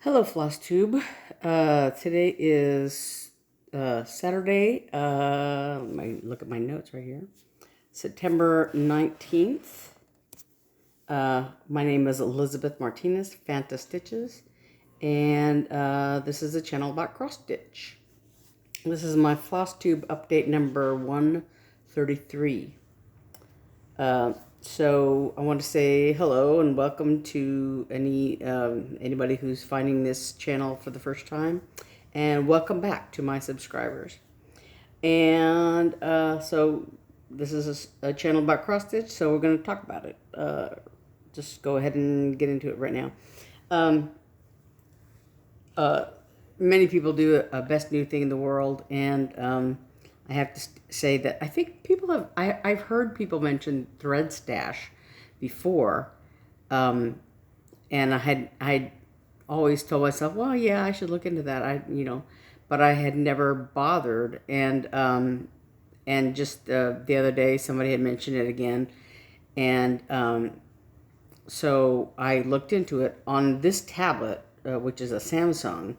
Hello, Flosstube. Today is Saturday. Let me look at my notes right here. September 19th. My name is Elizabeth Martinez, phantastitches, and this is a channel about cross stitch. This is my Flosstube update number 133. So I want to say hello and welcome to anybody who's finding this channel for the first time, and welcome back to my subscribers. And so this is a channel about cross stitch, so we're going to talk about it. Just go ahead and get into it right now. Many people do a best new thing in the world, and I have to say that I think people have, I've heard people mention thread stash before, and I always told myself, well, yeah, I should look into that. But I had never bothered, and just the other day somebody had mentioned it again, and so I looked into it on this tablet, which is a Samsung,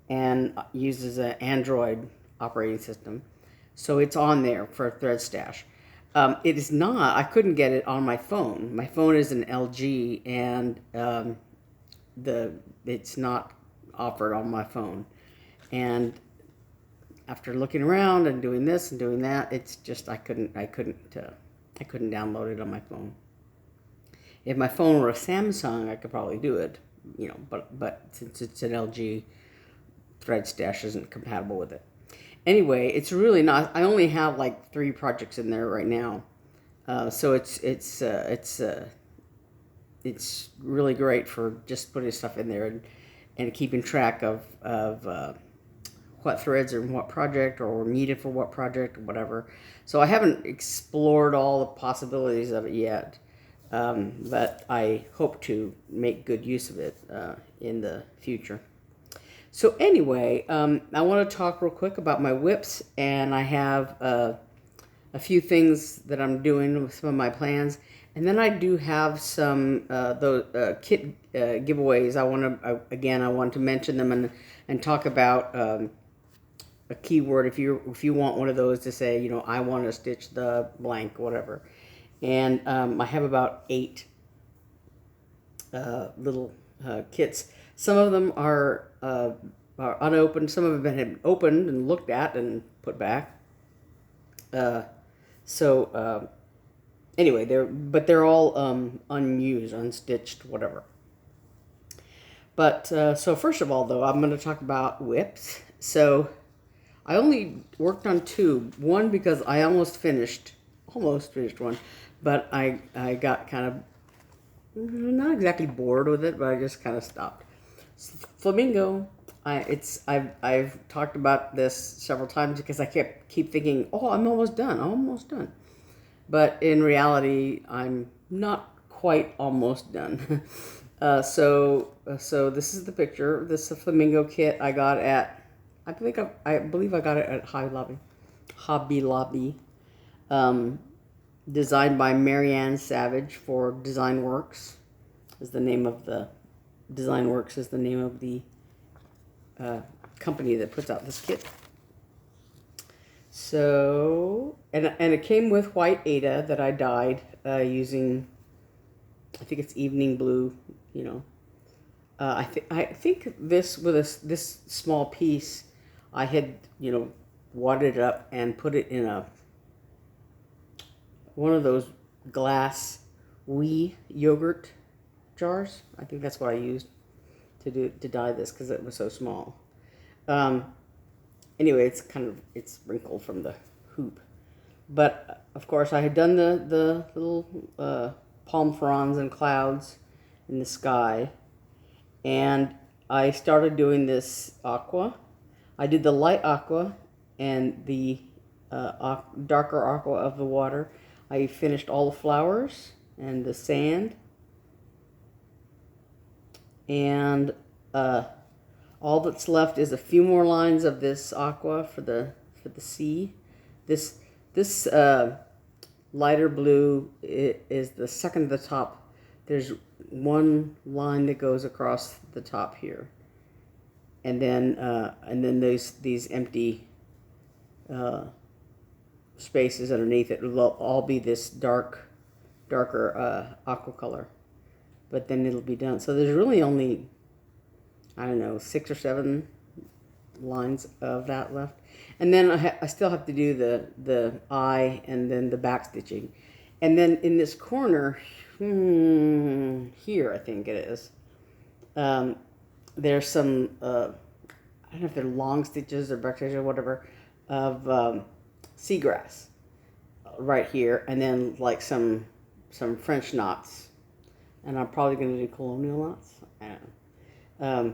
and uses an Android operating system. So it's on there for thread stash. It is not, I couldn't get it on my phone. My phone is an LG, and it's not offered on my phone. And after looking around and doing this and doing that, it's just I couldn't download it on my phone. If my phone were a Samsung, I could probably do it, but since it's an LG, thread stash isn't compatible with it. Anyway, it's really not. I only have like 3 projects in there right now, so it's really great for just putting stuff in there and keeping track of what threads are in what project or needed for what project or whatever. So I haven't explored all the possibilities of it yet, but I hope to make good use of it in the future. So anyway, I want to talk real quick about my whips, and I have a few things that I'm doing with some of my plans, and then I do have some those kit giveaways. I want to mention them and talk about a keyword if you want one of those to say, I want to stitch the blank, whatever. And I have about 8 little kits. Some of them are unopened. Some of them have been opened and looked at and put back. Anyway, they're all unused, unstitched, whatever. But so first of all, though, I'm going to talk about whips. So I only worked on 2. One because I almost finished one, but I got kind of not exactly bored with it, but I just kind of stopped. Flamingo. I've talked about this several times because I keep thinking, oh, I'm almost done. But in reality, I'm not quite almost done. So this is the picture. This is a Flamingo kit I got at, I believe I got it at Hobby Lobby. Designed by Marianne Savage for Design Works is the name of the company that puts out this kit. So, and it came with white Aida that I dyed using, I think it's evening blue, I think this with this small piece, I had, wadded it up and put it in one of those glass wee yogurt jars. I think that's what I used to dye this because it was so small. Anyway, it's wrinkled from the hoop. But of course, I had done the little palm fronds and clouds in the sky, and I started doing this aqua. I did the light aqua and the darker aqua of the water. I finished all the flowers and the sand, and all that's left is a few more lines of this aqua for the sea. This lighter blue is the second to the top. There's one line that goes across the top here, and then these empty spaces underneath it will all be this darker aqua color. But then it'll be done. So there's really only, I don't know, 6 or 7 lines of that left. And then I still have to do the eye and then the back stitching. And then in this corner, here I think it is, there's some, I don't know if they're long stitches or back stitches or whatever, of seagrass right here. And then like some French knots. And I'm probably going to do colonial knots. I don't know.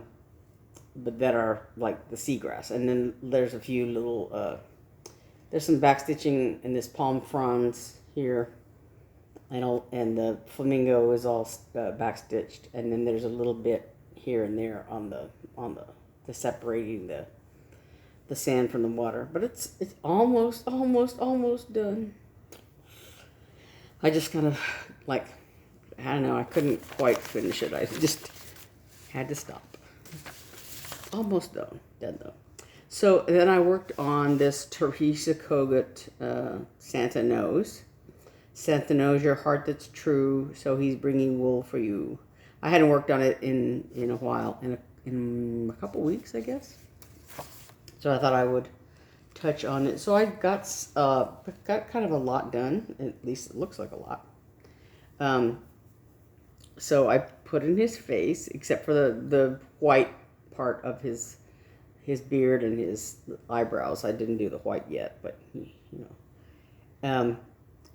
But that are like the seagrass. And then there's a few little, there's some back stitching in this palm fronds here. And the flamingo is all back stitched. And then there's a little bit here and there on the separating the sand from the water. But it's almost done. I just kind of like, I don't know, I couldn't quite finish it. I just had to stop. Almost done though. So then I worked on this Teresa Kogut Santa Knows. Santa knows your heart that's true, so he's bringing wool for you. I hadn't worked on it in a while, in a couple weeks, I guess. So I thought I would touch on it. So I got kind of a lot done. At least it looks like a lot. So I put in his face, except for the white part of his beard and his eyebrows. I didn't do the white yet, but you know.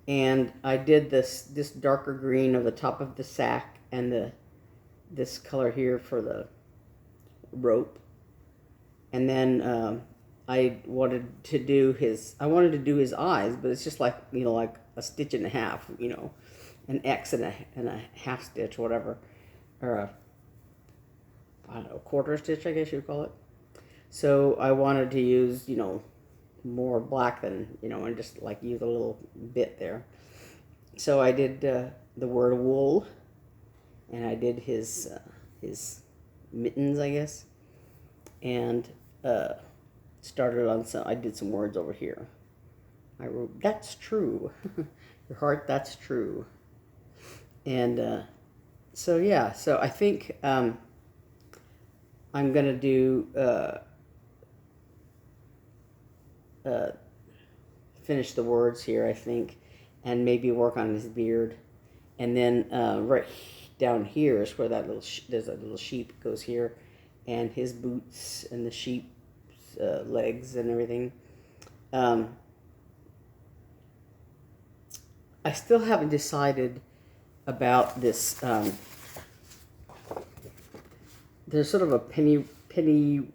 And I did this darker green of the top of the sack and this color here for the rope. And then I wanted to do his eyes, but it's just like, you know, like a stitch and a half, you know. An X and a half stitch, whatever, or I don't know, quarter stitch, I guess you'd call it. So I wanted to use, you know, more black than, you know, and just like use a little bit there. So I did the word wool, and I did his mittens, I guess, and started on I did some words over here. I wrote, "That's true." Your heart, that's true. And so yeah, so I think I'm gonna do finish the words here, I think, and maybe work on his beard, and then right down here is where that little there's a little sheep goes here, and his boots and the sheep's legs and everything. I still haven't decided about this. There's sort of a penny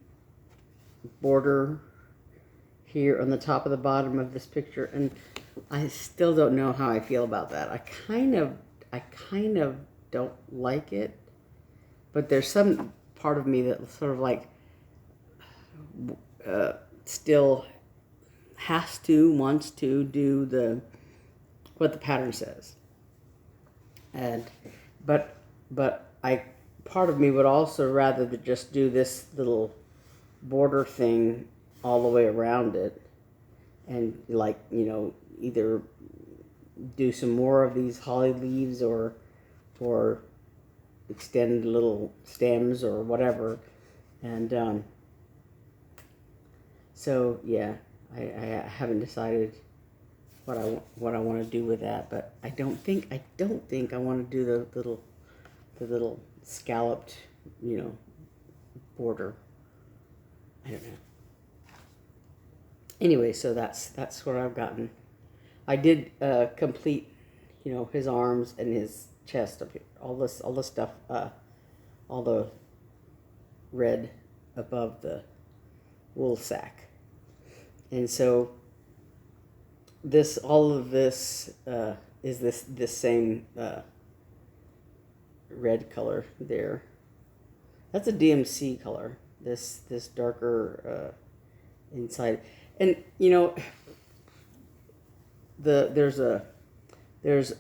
border here on the top of the bottom of this picture, and I still don't know how I feel about that. I kind of don't like it, but there's some part of me that sort of like still wants to do what the pattern says. But part of me would also rather to just do this little border thing all the way around it, and like, you know, either do some more of these holly leaves or extend little stems or whatever. And so yeah, I haven't decided what I want to do with that, but I don't think I want to do the little scalloped, you know, border. I don't know. Anyway, so that's what I've gotten. I did complete, you know, his arms and his chest up here, all this stuff, all the red above the wool sack, and so all of this is this same red color there. That's a DMC color. This darker inside, and you know, there's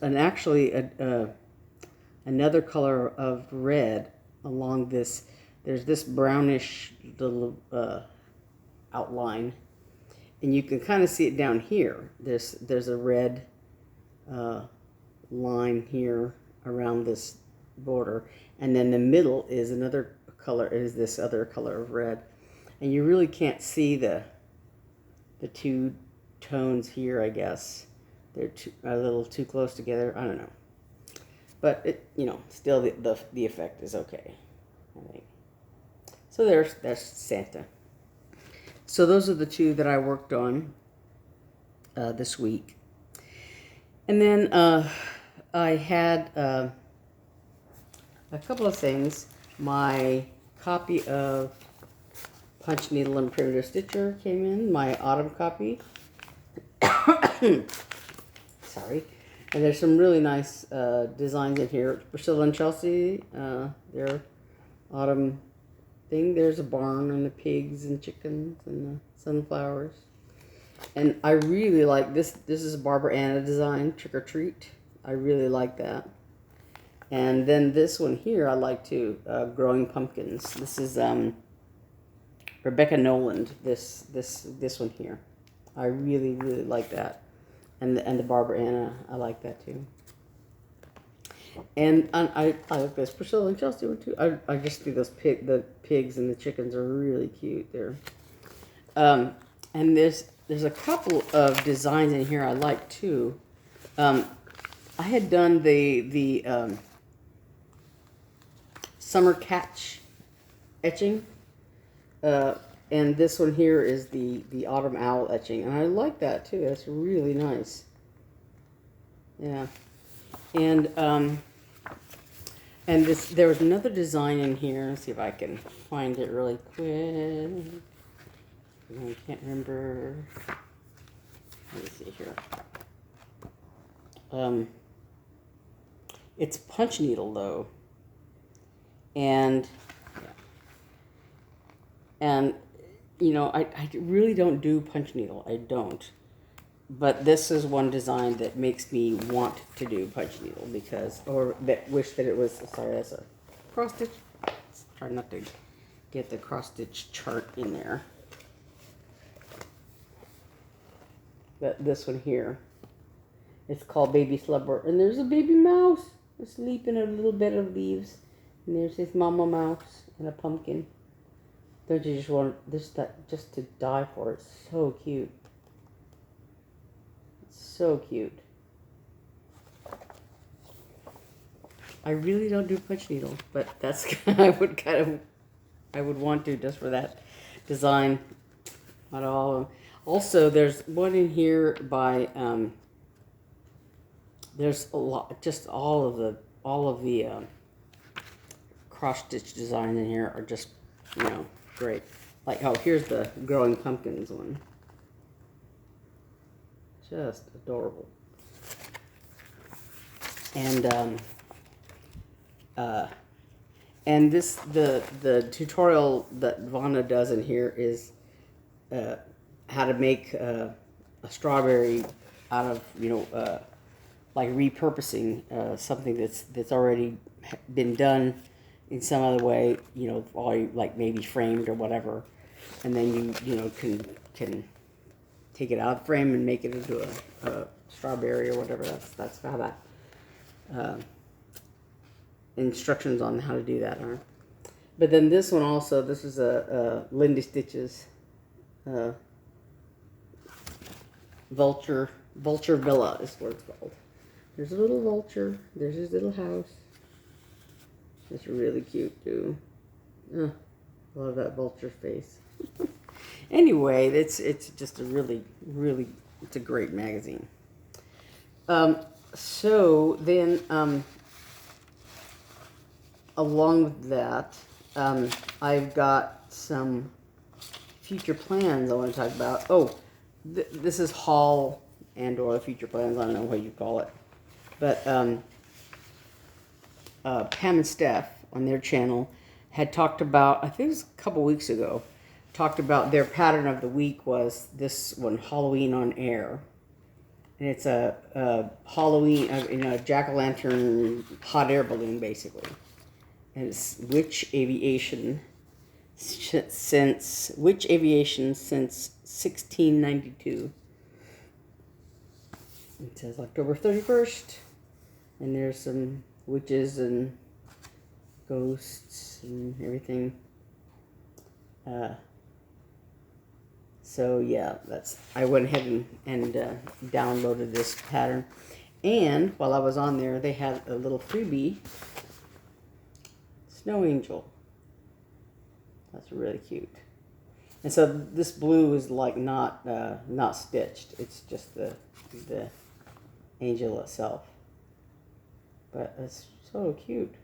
actually another color of red along this there's this brownish little outline, and you can kind of see it down here. There's a red line here around this border, and then the middle is another color, is this other color of red, and you really can't see the two tones here. I guess they're a little too close together. I don't know, but it, you know, still the effect is okay, I think. So there's Santa. So those are the two that I worked on this week. And then I had a couple of things. My copy of Punch Needle and Primitive Stitcher came in, my autumn copy. Sorry. And there's some really nice designs in here. Priscilla and Chelsea, their autumn thing. There's a barn and the pigs and chickens and the sunflowers. And I really like this. This is a Barbara Anna design, Trick or Treat. I really like that. And then this one here I like too, Growing Pumpkins. This is Rebecca Noland, this one here. I really like that. And the Barbara Anna, I like that too. And I like this Priscilla and Chelsea one too. I just think the pigs and the chickens are really cute there. And there's a couple of designs in here I like too. I had done the summer catch etching, and this one here is the autumn owl etching, and I like that too. That's really nice. Yeah. And there was another design in here. Let's see if I can find it really quick. I can't remember. Let me see here. It's punch needle though, and you know, I really don't do punch needle. I don't. But this is one design that makes me want to do punch needle because, or that wish that it was, sorry, that's a cross stitch. Try not to get the cross stitch chart in there. But this one here, it's called Baby Slumber. And there's a baby mouse asleep in a little bed of leaves. And there's his mama mouse and a pumpkin. Don't you just want this, that, just to die for? It's so cute. So cute. I really don't do punch needle, but that's I would want to just for that design. Not all. Also, there's one in here by there's a lot. Just all of the cross stitch designs in here are just, you know, great. Like, oh, here's the Growing Pumpkins one. Just adorable. And this the tutorial that Vonna does in here is how to make a strawberry out of, you know, like repurposing something that's already been done in some other way, you know, like maybe framed or whatever, and then you know can take it out of the frame and make it into a strawberry or whatever. That's how that instructions on how to do that are. But then this one also, this is a Lindy Stitches Vulture Villa is what it's called. There's a little vulture. There's his little house. It's really cute too. Love that vulture face. Anyway, it's just a really it's a great magazine. So then along with that, I've got some future plans I want to talk about. Oh, this is haul and or future plans. I don't know what you call it, but Pam and Steph on their channel had talked about, I think it was a couple weeks ago, talked about their pattern of the week was this one, Halloween on Air. And it's a Halloween, you know, jack-o'-lantern hot air balloon, basically. And it's Witch Aviation since Witch Aviation since 1692. It says October 31st, and there's some witches and ghosts and everything. So yeah, I went ahead and downloaded this pattern. And while I was on there, they had a little freebie snow angel. That's really cute. And so this blue is like not stitched. It's just the angel itself. But it's so cute.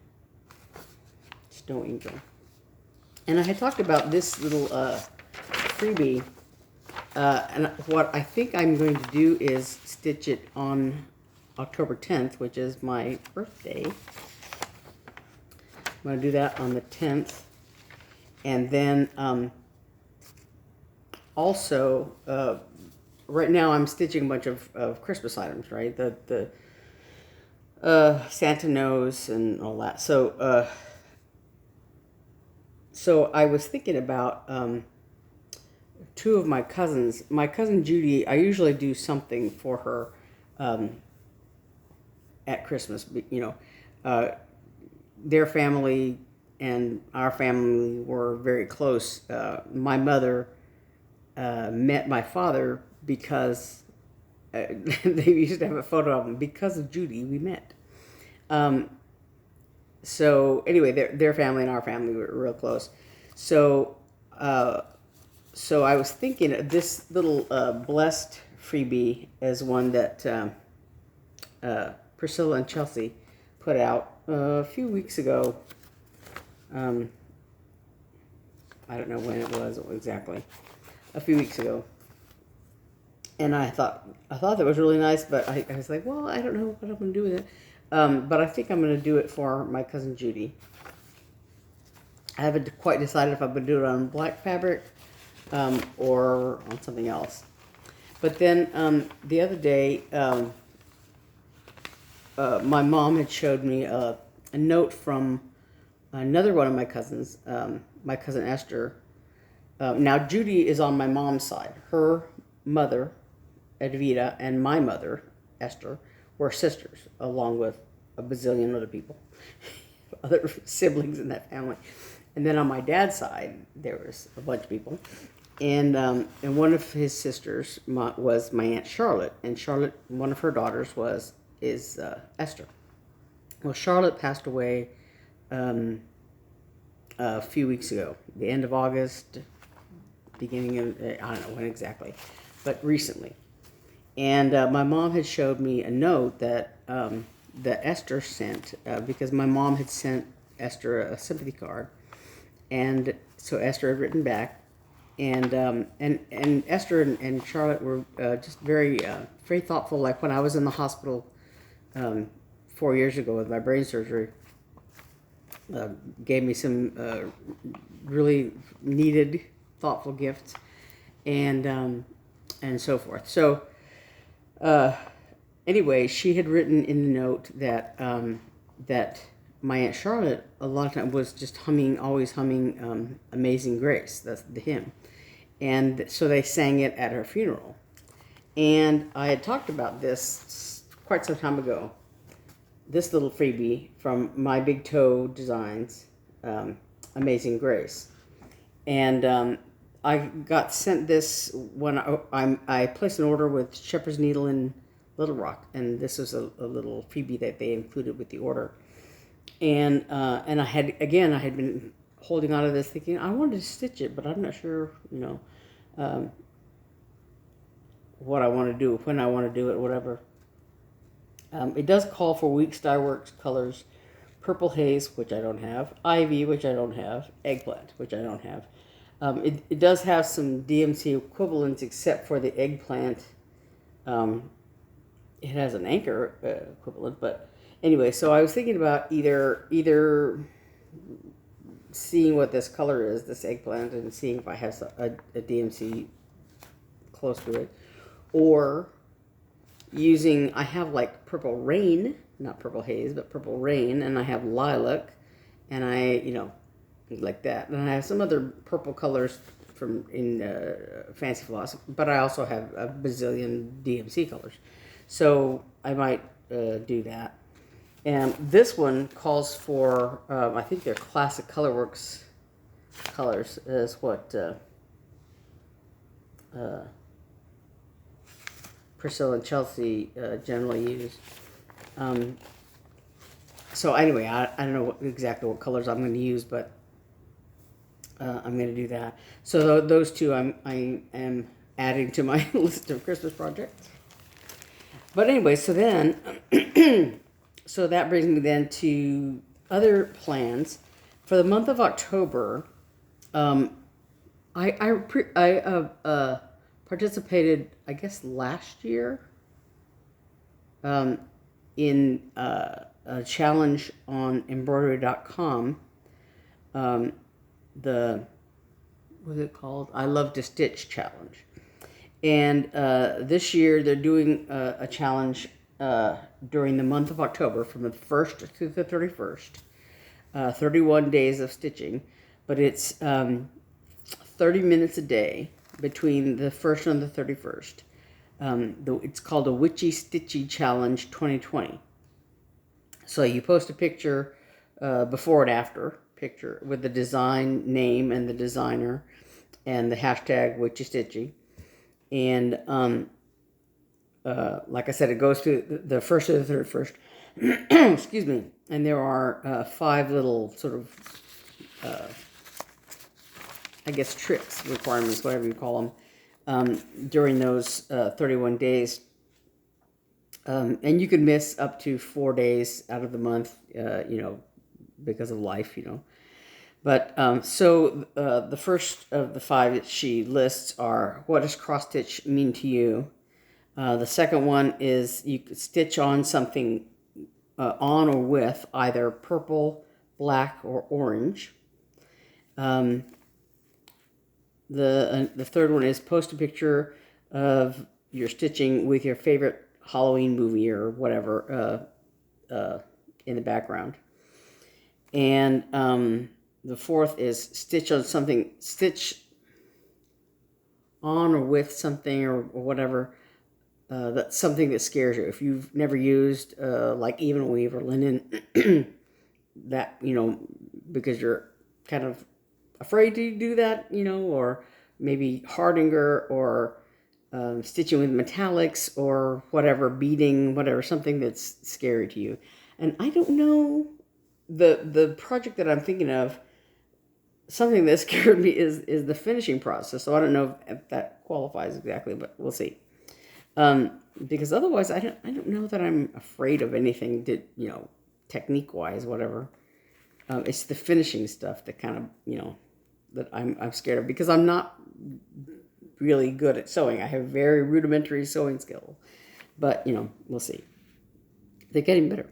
Snow angel. And I had talked about this little freebie. And what I think I'm going to do is stitch it on October 10th, which is my birthday. I'm going to do that on the 10th. And then also, right now I'm stitching a bunch of Christmas items, right? The Santa nose and all that. So I was thinking about two of my cousins. My cousin Judy, I usually do something for her at Christmas. Their family and our family were very close. My mother met my father because they used to have a photo of him. Because of Judy, we met. So anyway, their family and our family were real close. So I was thinking this little blessed freebie is one that Priscilla and Chelsea put out a few weeks ago. I don't know when it was exactly. A few weeks ago. And I thought that was really nice, but I was like, well, I don't know what I'm going to do with it. But I think I'm going to do it for my cousin Judy. I haven't quite decided if I'm going to do it on black fabric or on something else. But then the other day, my mom had showed me a note from another one of my cousins, my cousin Esther. Now, Judy is on my mom's side. Her mother, Edvita, and my mother, Esther, were sisters, along with a bazillion other people, other siblings in that family. And then on my dad's side, there was a bunch of people. And one of his sisters was my Aunt Charlotte. And Charlotte, one of her daughters is Esther. Well, Charlotte passed away a few weeks ago, the end of August, beginning of, I don't know when exactly, but recently. And my mom had showed me a note that Esther sent, because my mom had sent Esther a sympathy card. And so Esther had written back, and Esther and Charlotte were just very thoughtful. Like when I was in the hospital 4 years ago with my brain surgery, gave me some really needed, thoughtful gifts, and so forth. So anyway, she had written in the note that that my Aunt Charlotte a lot of times was just always humming Amazing Grace, that's the hymn. And so they sang it at her funeral. And I had talked about this quite some time ago, this little freebie from My Big Toe Designs, Amazing Grace. And I got sent this when I placed an order with Shepherd's Needle in Little Rock, and this was a little freebie that they included with the order. And I had been holding on to this thinking I wanted to stitch it, but I'm not sure, what I want to do, when I want to do it, whatever. It does call for Weeks Dye Works colors, Purple Haze, which I don't have, Ivy, which I don't have, Eggplant, which I don't have. It does have some DMC equivalents, except for the Eggplant. It has an anchor equivalent, but anyway, so I was thinking about either seeing what this color is, this Eggplant, and seeing if I have a DMC close to it, or using, I have like Purple Rain, not Purple Haze, but Purple Rain, and I have Lilac, and I like that. And I have some other purple colors from in Fancy Floss, but I also have a bazillion DMC colors. So I might do that. And this one calls for, I think they're Classic Colorworks colors is what Priscilla and Chelsea generally use. So anyway, I don't know exactly what colors I'm going to use, but I'm going to do that. So those two I am adding to my list of Christmas projects. But anyway, so then, so that brings me then to other plans. For the month of October, I participated, I guess, last year in a challenge on embroidery.com. The, what's it called? I Love to Stitch challenge. And this year they're doing a challenge during the month of October from the 1st through the 31st. 31 days of stitching. But it's 30 minutes a day between the 1st and the 31st. It's called a Witchy Stitchy Challenge 2020. So you post a picture, before and after picture with the design name and the designer and the hashtag Witchy Stitchy. And like I said, it goes to the 1st to the 31st. Excuse me. And there are 5 little sort of, I guess, tricks, requirements, whatever you call them, during those 31 days. And you can miss up to 4 days out of the month, because of life, But so the first of the 5 that she lists are, what does cross stitch mean to you? The second one is you could stitch on something on or with either purple, black, or orange. The third one is post a picture of your stitching with your favorite Halloween movie or whatever in the background. And the fourth is stitch on or with something or whatever, that's something that scares you. If you've never used like even weave or linen, that, because you're kind of afraid to do that, or maybe hardinger or stitching with metallics or whatever, beading, whatever, something that's scary to you. And I don't know, the project that I'm thinking of, something that scared me is the finishing process. So I don't know if that qualifies exactly, but we'll see. Because otherwise, I don't know that I'm afraid of anything that, technique wise, whatever. It's the finishing stuff that kind of, that I'm scared of, because I'm not really good at sewing. I have very rudimentary sewing skill, but we'll see. They're getting better.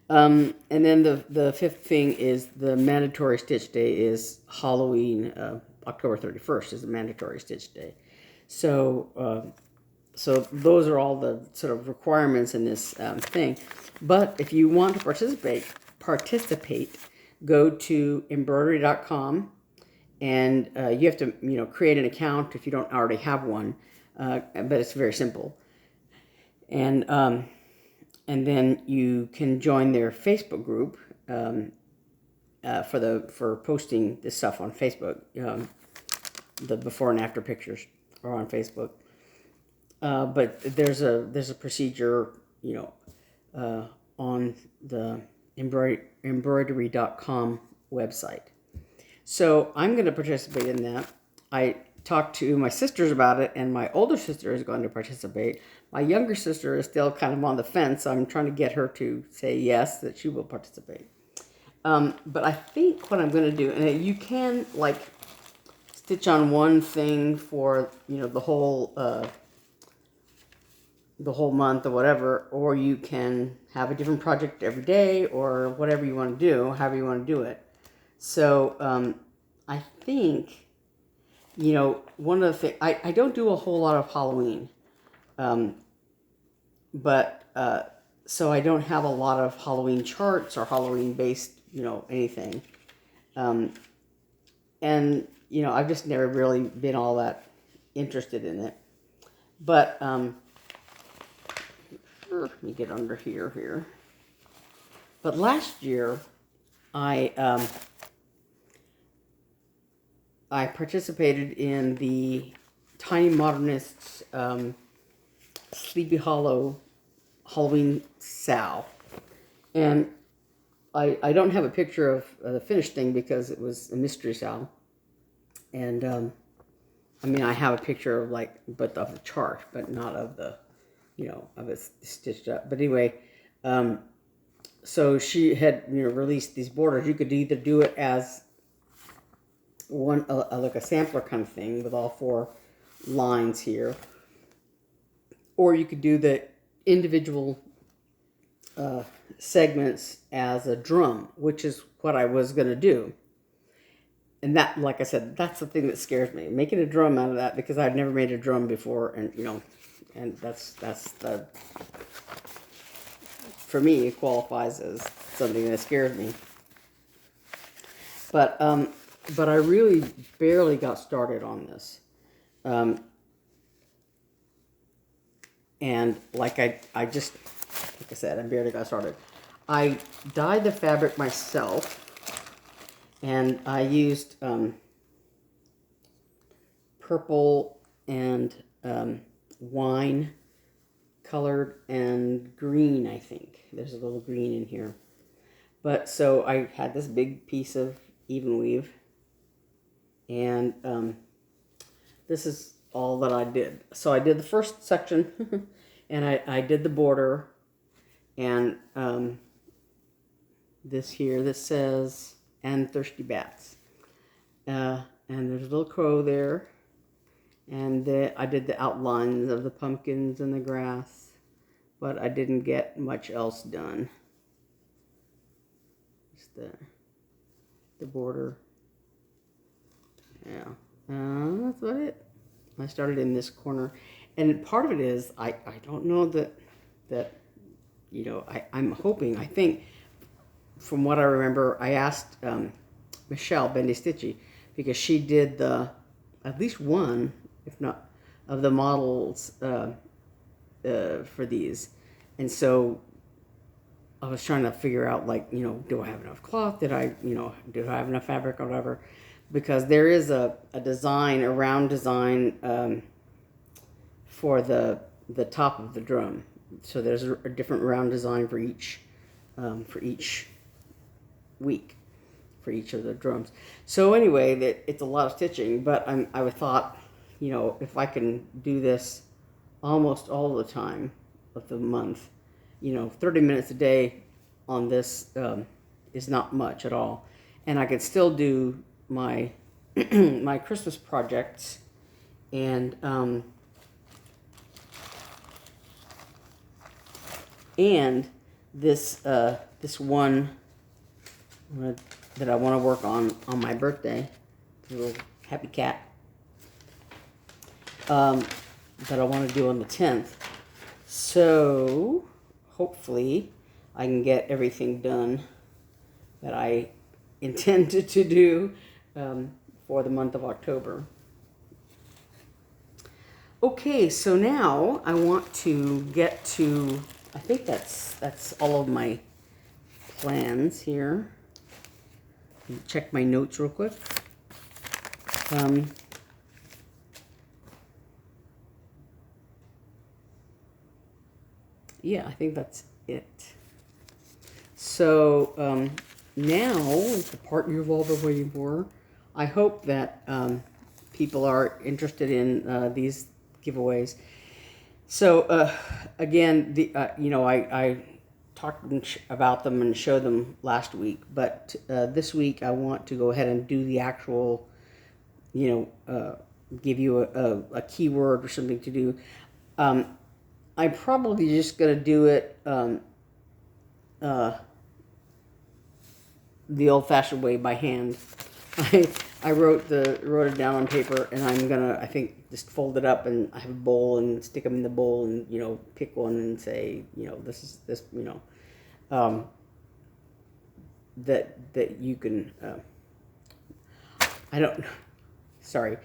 And then the fifth thing is the mandatory stitch day is Halloween. October 31st is the mandatory stitch day. So so those are all the sort of requirements in this thing. But if you want to participate, go to embroidery.com, and you have to create an account if you don't already have one. But it's very simple. And then you can join their Facebook group for posting this stuff on Facebook. The before and after pictures are on Facebook. But there's a procedure, on the embroidery.com website. So I'm going to participate in that. I talked to my sisters about it, and my older sister is going to participate. My younger sister is still kind of on the fence. So I'm trying to get her to say yes, that she will participate. But I think what I'm going to do, and you can stitch on one thing for the whole month or whatever, or you can have a different project every day or whatever you want to do, however you want to do it. So I think, one of the things, I don't do a whole lot of Halloween, but so I don't have a lot of Halloween charts or Halloween based, anything. and you know, I've just never really been all that interested in it. But let me get under here. But last year, I participated in the Tinymodernist Sleepy Hollow Halloween Sal, and I don't have a picture of the finished thing because it was a mystery sal, and I mean, I have a picture of but of the chart, but not of the, you know, of it stitched up. But anyway, so she had, you know, released these borders. You could either do it as one like a sampler kind of thing with all 4 lines here, or you could do the individual segments as a drum, which is what I was going to do. And that, like I said, that's the thing that scares me, making a drum out of that, because I've never made a drum before, and you know, and that's the, for me, it qualifies as something that scares me. But I really barely got started on this, and like I said, I barely got started. I dyed the fabric myself, and I used purple and wine colored and green, I think. There's a little green in here. But so I had this big piece of even weave, and this is all that I did. So I did the first section, and I did the border, and this here that says, and thirsty bats. And there's a little crow there. And I did the outlines of the pumpkins and the grass, but I didn't get much else done. Just the border. Yeah, that's about it. I started in this corner, and part of it is I don't know that you know, I'm hoping, I think, from what I remember, I asked Michelle Bendy Stitchy, because she did at least one, if not, of the models for these. And so I was trying to figure out, like, you know, do I have enough cloth? Do I have enough fabric or whatever? Because there is a design, a round design for the top of the drum. So there's a different round design for each week, for each of the drums. So anyway, it's a lot of stitching, but I thought, you know, if I can do this almost all the time of the month, you know, 30 minutes a day on this is not much at all. And I could still do my my Christmas projects, and this one that I want to work on my birthday, the little happy cat, that I want to do on the 10th. So hopefully I can get everything done that I intended to do for the month of October. Okay, so now I want to get to, I think that's all of my plans here. Check my notes real quick. Yeah, I think that's it. So now the part you've all been waiting for. I hope that people are interested in these giveaways. So again, you know, I talked about them and showed them last week, but this week I want to go ahead and do the actual, you know, give you a keyword or something to do. I'm probably just going to do it the old-fashioned way, by hand. I wrote it down on paper, and I'm gonna, I think, just fold it up, and I have a bowl and stick them in the bowl, and you know, pick one and say, you know, this, you know, that you can. I don't, sorry,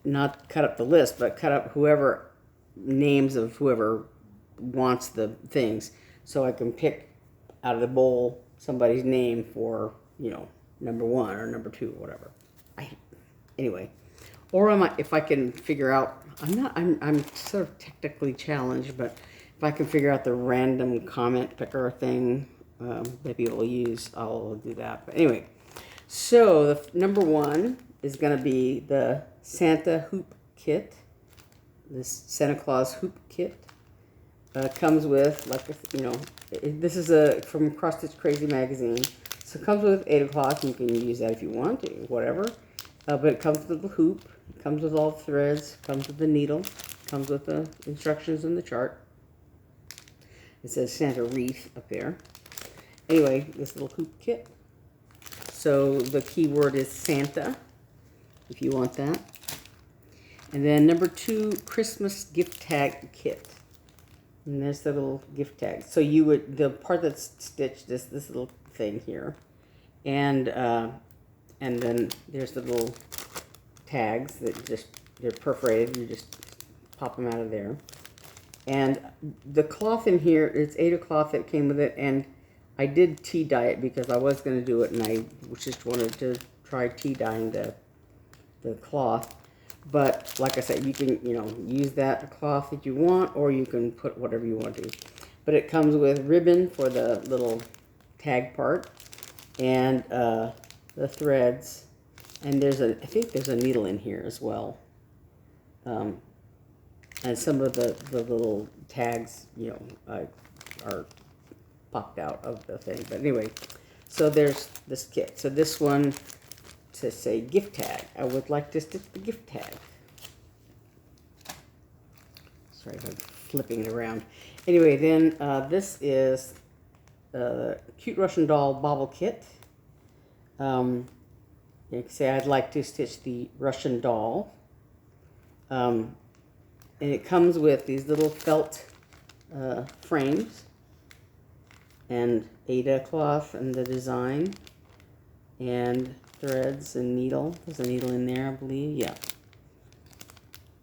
not cut up the list, but cut up whoever, names of whoever wants the things, so I can pick out of the bowl somebody's name for, you know, number 1 or number 2 or whatever. Anyway, or if I can figure out, I'm sort of technically challenged, but if I can figure out the random comment picker thing, maybe I'll do that. But anyway, so the number 1 is going to be the Santa hoop kit. This Santa Claus hoop kit comes with, like, you know, this is from Cross Stitch Crazy magazine. So it comes with 8 o'clock. You can use that if you want to, whatever. But it comes with the hoop. It comes with all the threads. It comes with the needle. It comes with the instructions in the chart. It says Santa wreath up there. Anyway, this little hoop kit. So the keyword is Santa, if you want that. And then number 2, Christmas gift tag kit. And there's the little gift tag. So you would, the part that's stitched, this little thing here. And then there's the little tags that they're perforated. You just pop them out of there. And the cloth in here, it's 8 o'clock that came with it. And I did tea dye it because I was going to do it. And I just wanted to try tea dyeing the cloth. But like I said, you can, you know, use that cloth that you want, or you can put whatever you want to. But it comes with ribbon for the little tag part, and the threads, and I think there's a needle in here as well. And some of the little tags, you know, are popped out of the thing. But anyway, so there's this kit. So this one, to say gift tag, I would like to stitch the gift tag. Sorry if I'm flipping it around. Anyway, then this is Cute Russian Doll Bobble Kit. You can say I'd like to stitch the Russian doll. And it comes with these little felt frames and Ada cloth and the design and threads and needle. There's a needle in there, I believe. Yeah.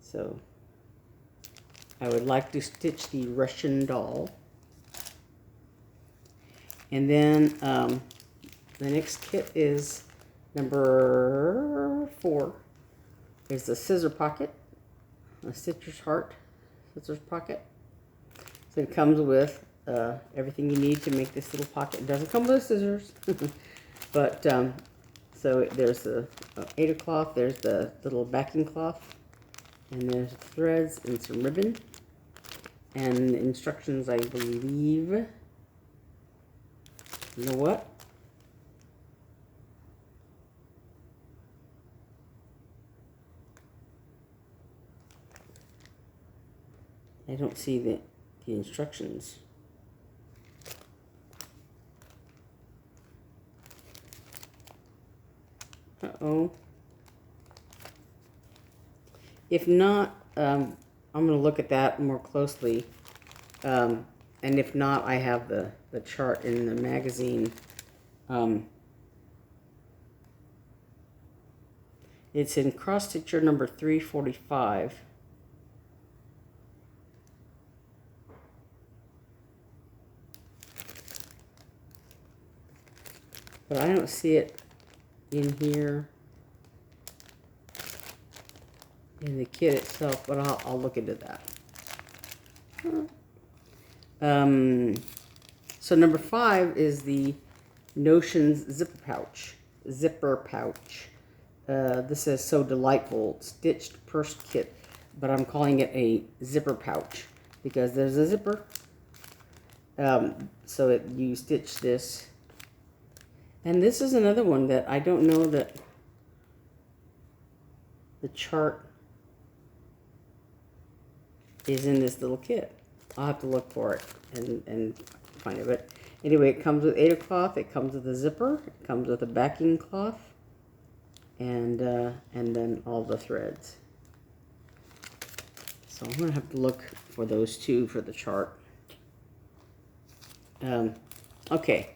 So I would like to stitch the Russian doll. And then the next kit is number 4. Is the scissor pocket, a stitcher's heart scissors pocket. So it comes with everything you need to make this little pocket. It doesn't come with scissors, but so there's the 8 o'clock, there's the little backing cloth, and there's threads and some ribbon, and instructions, I believe. You know what? I don't see the instructions. Uh-oh. If not, I'm going to look at that more closely. And if not, I have the chart in the magazine. It's in cross stitcher number 345. But I don't see it in here in the kit itself, but I'll look into that. So number 5 is the Notions zipper pouch. This is So Delightful Stitched Purse Kit, but I'm calling it a zipper pouch because there's a zipper. So you stitch this. And this is another one that I don't know that the chart is in this little kit. I'll have to look for it and find it. But anyway, it comes with 8 o'clock. It comes with a zipper. It comes with a backing cloth, and then all the threads. So I'm gonna have to look for those two for the chart. Okay.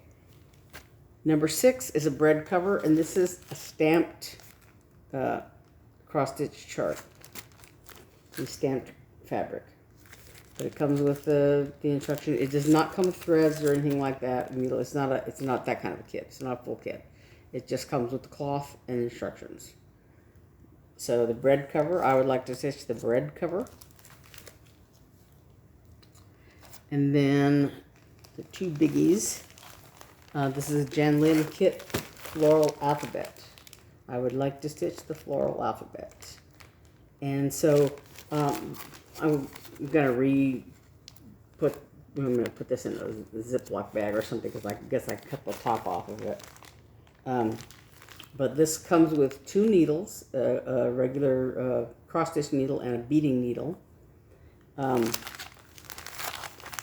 Number 6 is a bread cover, and this is a stamped cross stitch chart in stamped fabric. But it comes with the instruction. It does not come with threads or anything like that. It's not that kind of a kit. It's not a full kit. It just comes with the cloth and instructions. So the bread cover, I would like to stitch the bread cover. And then the two biggies. This is a Jan Lynn kit, floral alphabet. I would like to stitch the floral alphabet. And so I'm gonna put this in a Ziploc bag or something, because I guess I cut the top off of it. But this comes with two needles, a regular cross stitch needle and a beading needle.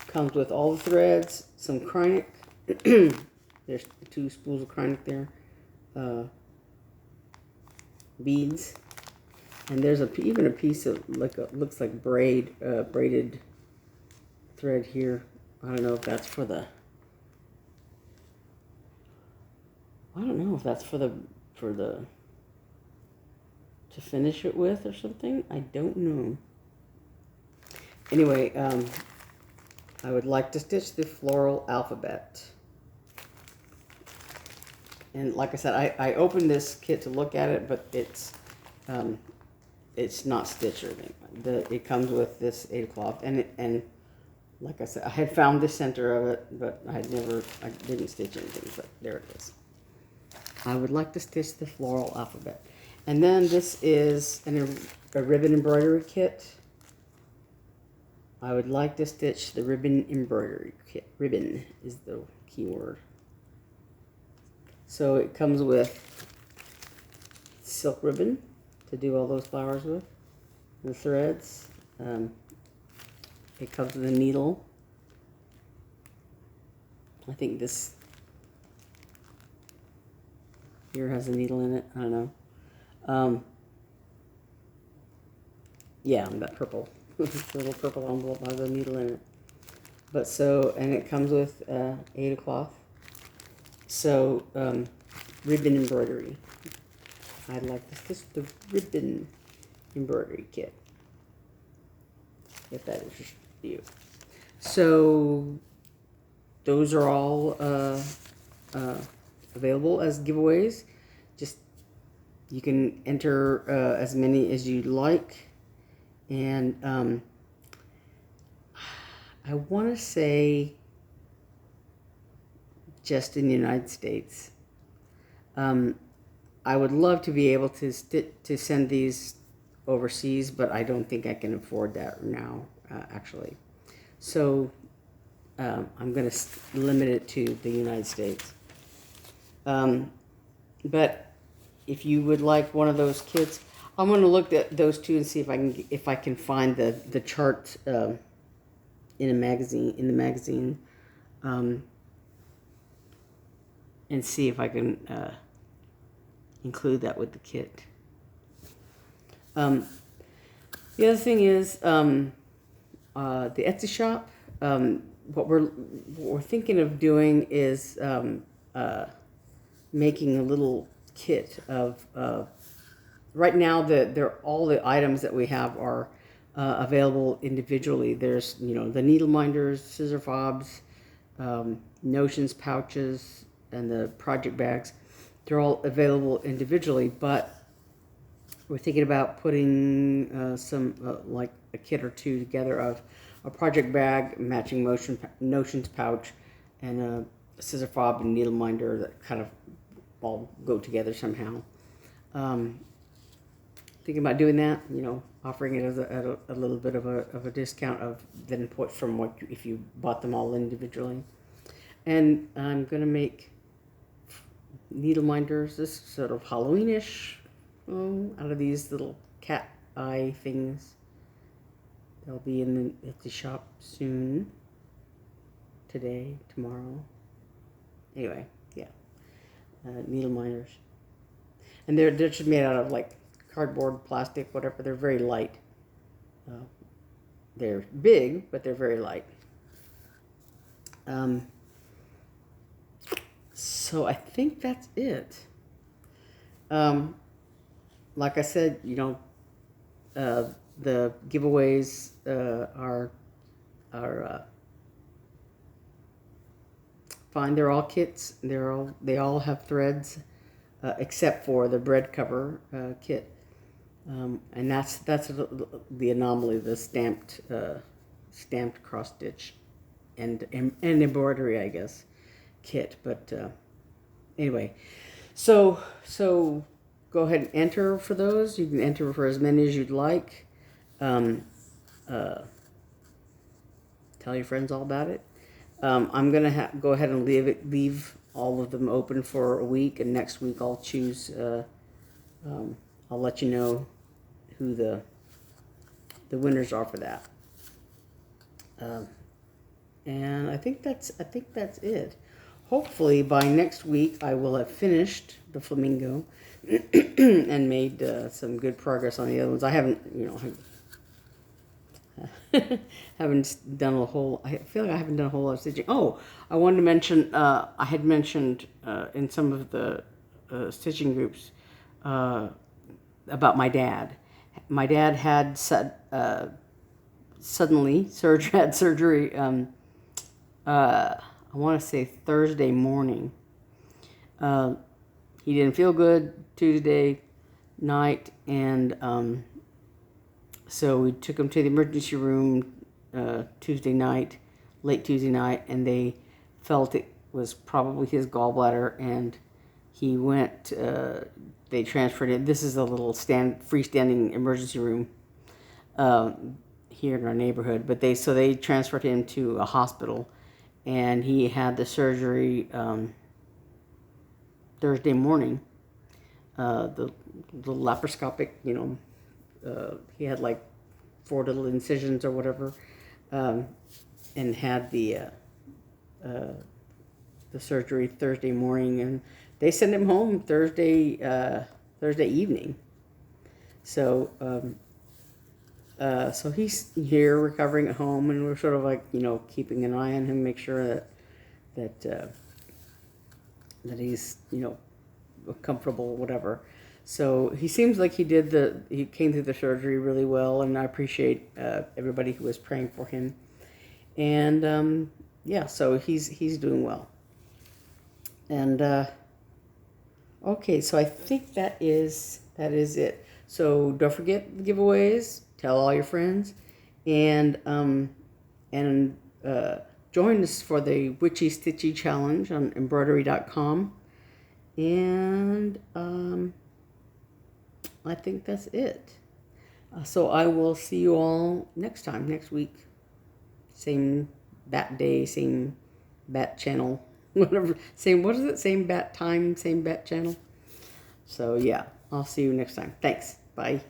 Comes with all the threads, some Krynic. There's 2 spools of Krynic there. Beads. And there's even a piece of looks like braided thread here. I don't know if that's for the. I don't know if that's for the to finish it with or something. I don't know. Anyway, I would like to stitch the floral alphabet. And like I said, I opened this kit to look at it, but it's not stitched or anything. It comes with this 8 cloth, and like I said, I had found the center of it, but I didn't stitch anything, but there it is. I would like to stitch the floral alphabet. And then this is a ribbon embroidery kit. I would like to stitch the ribbon embroidery kit. Ribbon is the key word. So it comes with silk ribbon to do all those flowers with, the threads. It comes with a needle. I think this here has a needle in it. I don't know. Yeah, that purple. The little purple envelope has a needle in it. But so, and it comes with 8 cloth. So, ribbon embroidery. I'd like to stitch the ribbon embroidery kit, if that interests you. So, those are all available as giveaways. Just, you can enter as many as you like. And I want to say just in the United States. I would love to be able to send these overseas, but I don't think I can afford that now, actually. So I'm going to limit it to the United States. But if you would like one of those kits, I'm going to look at those two and see if I can find the chart in the magazine, and see if I can include that with the kit. The other thing is the Etsy shop. What we're thinking of doing is making a little kit of. Right now, all the items that we have are available individually. There's the needle minders, scissor fobs, notions pouches, and the project bags. They're all available individually, but we're thinking about putting some like a kit or two together of a project bag, matching notions pouch, and a scissor fob and needle minder that kind of all go together somehow. Thinking about doing that, offering it as a little bit of a discount then put from what if you bought them all individually. And I'm gonna make needle minders, this sort of Halloweenish, out of these little cat eye things. They'll be at the shop soon. Today, tomorrow. Anyway, yeah, needle minders, and they're just made out of like cardboard, plastic, whatever. They're very light. They're big, but they're very light. So I think that's it. like I said, you know, the giveaways are fine. They're all kits. They all have threads, except for the bread cover kit, and that's the anomaly. The stamped cross stitch and embroidery, I guess, kit. But anyway, so go ahead and enter for those. You can enter for as many as you'd like. Tell your friends all about it. I'm gonna go ahead and leave all of them open for a week, and next week I'll choose. I'll let you know who the winners are for that. And I think that's it. Hopefully by next week I will have finished the Flamingo and made some good progress on the other ones. I haven't, you know, haven't done a whole. I feel like I haven't done a whole lot of stitching. Oh, I wanted to mention. I had mentioned in some of the stitching groups about my dad. My dad had suddenly had surgery. I want to say Thursday morning. He didn't feel good Tuesday night, and so we took him to the emergency room Tuesday night, late Tuesday night, and they felt it was probably his gallbladder, and he went. They transferred it. This is a little freestanding emergency room here in our neighborhood, but they transferred him to a hospital, and he had the surgery Thursday morning. The laparoscopic, you know. He had like 4 little incisions or whatever, and had the surgery Thursday morning, and they sent him home Thursday evening. So so he's here recovering at home, and we're sort of like, you know, keeping an eye on him, make sure that he's, you know, comfortable, whatever. So he seems like he came through the surgery really well, and I appreciate everybody who was praying for him. And yeah, so he's doing well. And okay, so I think that is it. So don't forget the giveaways. Tell all your friends, and join us for the Witchy Stitchy challenge on embroidery.com. And I think that's it. So I will see you all next week. Same bat day, same bat channel, whatever. Same bat time, same bat channel. So yeah, I'll see you next time. Thanks. Bye.